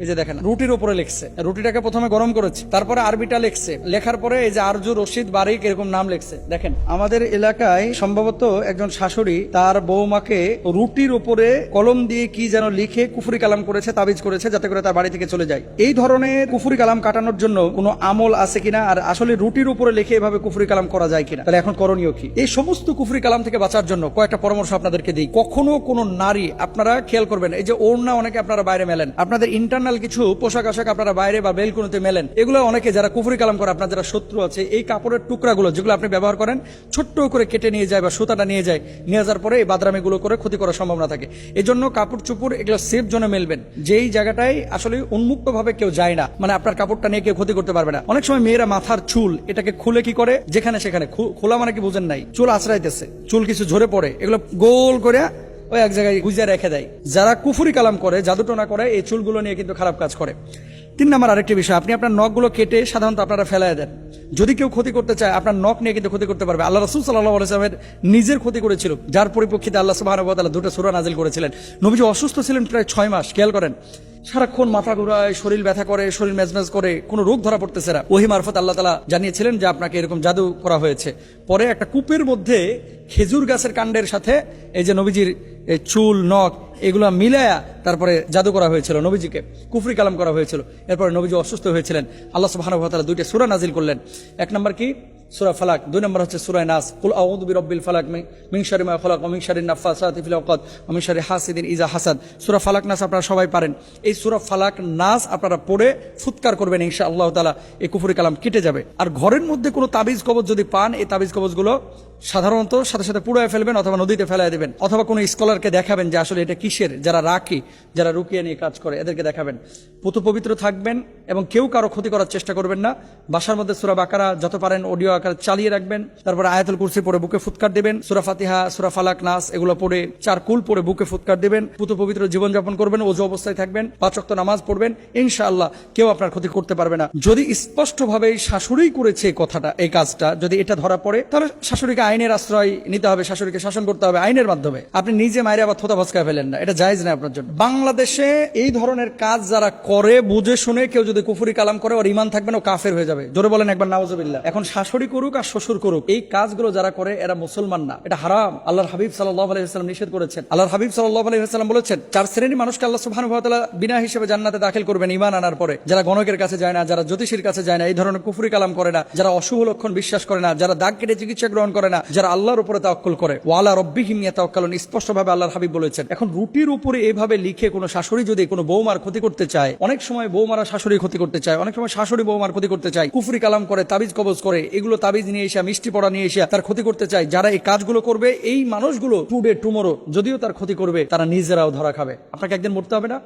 এই যে দেখেন রুটির উপরে লিখছে, রুটিটাকে প্রথমে গরম করেছে, তারপরে আরবিটা লিখছে, লেখার পরে এই যে আরজু রশিদ বারিক এরকম নাম লিখছে। দেখেন আমাদের এলাকায় সম্ভবত একজন শাশুড়ি তার বৌমাকে রুটির উপরে কলম দিয়ে কি যেন লিখে কুফরি কালাম করেছে, তাবিজ করেছে, যাতে করে তার বাড়ি থেকে চলে যায়। এই ধরনের কুফরি কালাম কাটানোর জন্য কোনো আমল আছে কিনা, আর আসলে রুটির উপরে লিখে এভাবে কুফরি কালাম করা যায় কিনা, তাহলে এখন করণীয় কি? এই সমস্ত কুফরি কালাম থেকে বাঁচার জন্য কয়েকটা পরামর্শ আপনাদেরকে দিই। কখনো কোনো নারী, আপনারা খেয়াল করবেন, এই যে ওড়না অনেকে আপনারা বাইরে মেলেন, আপনাদের ইন্টারনাল কিছু পোশাক আশাক আপনারা বাইরে বা বেলকুনিতে মেলেন, এগুলো অনেকে যারা কুফরি কালাম করে, আপনার যারা শত্রু আছে, এই কাপড়ের টুকরাগুলো যেগুলো আপনি ব্যবহার করেন ছোট্ট করে কেটে নিয়ে যায় বা সুতাটা নিয়ে যায়, নিয়ে যাওয়ার পরে এই বাদরামিগুলো করে ক্ষতি করার সম্ভাবনা থাকে। এই জন্য কাপড় চুপড় এগুলো সেফ জোনে মেলবেন, যেই জায়গাটায় আসলে উন্মুক্ত ভাবে কেউ যায় না, মানে আপনার কাপড়টা নিয়ে কেউ ক্ষতি করতে পারবে না। অনেক সময় মেয়েরা মাথার চুল এটাকে খুলে কি করে, যেখানে সেখানে খোলা, মানে কি বুঝেন নাই, চুল আশ্রাইতেছে, চুল কিছু ঝরে পড়ে, এগুলো গোল করে ওই এক জায়গায় গুজিয়ে রেখে দেয়। যারা কুফরি কালাম করে, জাদুটোনা করে, এই চুলগুলো নিয়ে কিন্তু খারাপ কাজ করে। 3 নম্বর আরেকটি বিষয়, আপনি আপনার নখগুলো কেটে সাধারণত আপনারা ফেলায় দেন। যদি কেউ ক্ষতি করতে চায় আপনার নখ নিয়ে কিন্তু ক্ষতি করতে পারবে। আল্লাহ রাসূল সাল্লাল্লাহু আলাইহি ওয়াসাল্লামের নিজের ক্ষতি করেছিল, যার পরিপ্রেক্ষিতে আল্লাহ সুবহানাহু ওয়া তাআলা 2টা সূরা নাজিল করেছিলেন। নবীজি অসুস্থ ছিলেন প্রায় 6 মাস। খেয়াল করেন, সারাক্ষণ মাথা ঘুরায়, শরীর ব্যথা করে, শরীর মেজমেজ করে, কোনো রোগ ধরা পড়তেছে না। ওহী মারফত আল্লাহ তাআলা জানিয়েছিলেন যে আপনাকে এরকম জাদু করা হয়েছে। পরে একটা কূপের মধ্যে খেজুর গাছের কাণ্ডের সাথে এই যে নবীজির চুল নখ এগুলো মিলায়া তারপরে জাদু করা হয়েছিল, নবীজিকে কুফরি কালাম করা হয়েছিল। এরপরে নবীজি অসুস্থ হয়েছিলেন, আল্লাহ সুবহানাহু ওয়া তাআলা 2টা সূরা নাজিল করলেন। 1 নম্বর কি? সূরা ফালাক। 2 নম্বর হচ্ছে সূরা নাস, কুল আউযু বিরাব্বিল ফালাক মিন শাররি মা খালাক ওয়া মিন শাররিন নাফাসাতি ফিল উকাদ ওয়া মিন শাররি হাসিদিন ইযা হাসাদ। সূরা ফালাক নাস আপনারা সবাই পারেন। এই সূরা ফালাক নাস আপনারা পড়ে ফুৎকার করবেন, ইনশাআল্লাহ তাআলা এই কুফরি কালাম কেটে যাবে। আর ঘরের মধ্যে কোনো তাবিজ কবজ যদি পান, এই তাবিজ কবজগুলো সাধারণত সাথে সাথে পুড়ায় ফেলবেন অথবা নদীতে ফেলায় দেবেন, অথবা কোনো স্কলারকে দেখাবেন যে আসলে এটা কিসের, যারা রাখি, যারা রুকিয়ে নিয়ে কাজ করে, এদেরকে দেখাবেন। পুতু পবিত্র থাকবেন এবং কেউ কারো ক্ষতি করার চেষ্টা করবেন না। বাসার মধ্যে সূরা বাকারা যত পারেন অডিও আকারে চালিয়ে রাখবেন। তারপরে আয়াতুল কুরসি পড়ে বুকে ফুৎকার দিবেন, সূরা ফাতিহা, সূরা ফালাক, নাস এগুলো পড়ে 4 কুল পড়ে বুকে ফুৎকার দিবেন। পুতু পবিত্র জীবনযাপন করবেন, ওযু অবস্থায় থাকবেন, 5 ওয়াক্ত নামাজ পড়বেন, ইনশাআল্লাহ কেউ আপনার ক্ষতি করতে পারবে না। যদি স্পষ্টভাবে শাশুড়ি করেছে কথাটা, এই কাজটা যদি এটা ধরা পড়ে, তাহলে শাশুড়িকে আইনের আশ্রয় নিতে হবে, শাশুড়িকে শাসন করতে হবে আইনের মাধ্যমে। আপনি নিজে মায়ের আবার থোতা ভস্কায় ফেলেন না, এটা জায়েজ না আপনার জন্য। বাংলাদেশে এই ধরনের কাজ যারা করে, বুঝে শুনে কেউ যদি কুফরি কালাম করে, ওর ঈমান থাকবে না, ও কাফের হয়ে যাবে। জোরে বলেন একবার নাউজুবিল্লাহ। এখন শাশুড়ি করুক আর শ্বশুর করুক, এই কাজগুলো যারা করে এরা মুসলমান না, এটা হারাম। আল্লাহর হাবিব সাল্লাল্লাহু আলাইহি ওয়াসাল্লাম নিষেধ করেছেন। আল্লাহর হাবিব সাল্লাল্লাহু আলাইহি ওয়াসাল্লাম বলেছেন 4 শ্রেণীর মানুষকে আল্লাহ সুবহানাহু ওয়া তাআলা বিনা হিসেবে জান্নাতে দাখিল করবেন ঈমান আনার পরে। যারা গণকের কাছে যায় না, যারা জ্যোতিষীর কাছে যায় না, এই ধরনের কুফরি কালাম করে না, যারা অশুভ লক্ষণ বিশ্বাস করে না, যারা দাগ কেটে চিকিৎসা গ্রহণ করে না, যারা আল্লাহর উপরে তাওয়াক্কুল করে, ওয়ালা রব্বিহিম ইয়াতাওয়াক্কালুন, স্পষ্টভাবে আল্লাহর হাবিব বলেছেন। এখন রুটির উপরে এইভাবে লিখে কোনো শাশুড়ি যদি কোনো বৌমার ক্ষতি করতে চায়, অনেক সময় বৌমারা শাশুড়ি ক্ষতি করতে চায়, অনেক সময় শাশুড়ি বৌমার ক্ষতি করতে চায়, কুফরি কালাম করে, তাবিজ কবজ করে, এগুলো তাবিজ নিয়ে এসে মিষ্টি পড়া নিয়ে এসে তার ক্ষতি করতে চায়। যারা এই কাজগুলো করবে, এই মানুষগুলো টুডে টুমোরো যদিও তার ক্ষতি করবে, তারা নিজেরাও ধরা খাবে। আপনাকে একদিন মরতে হবে না?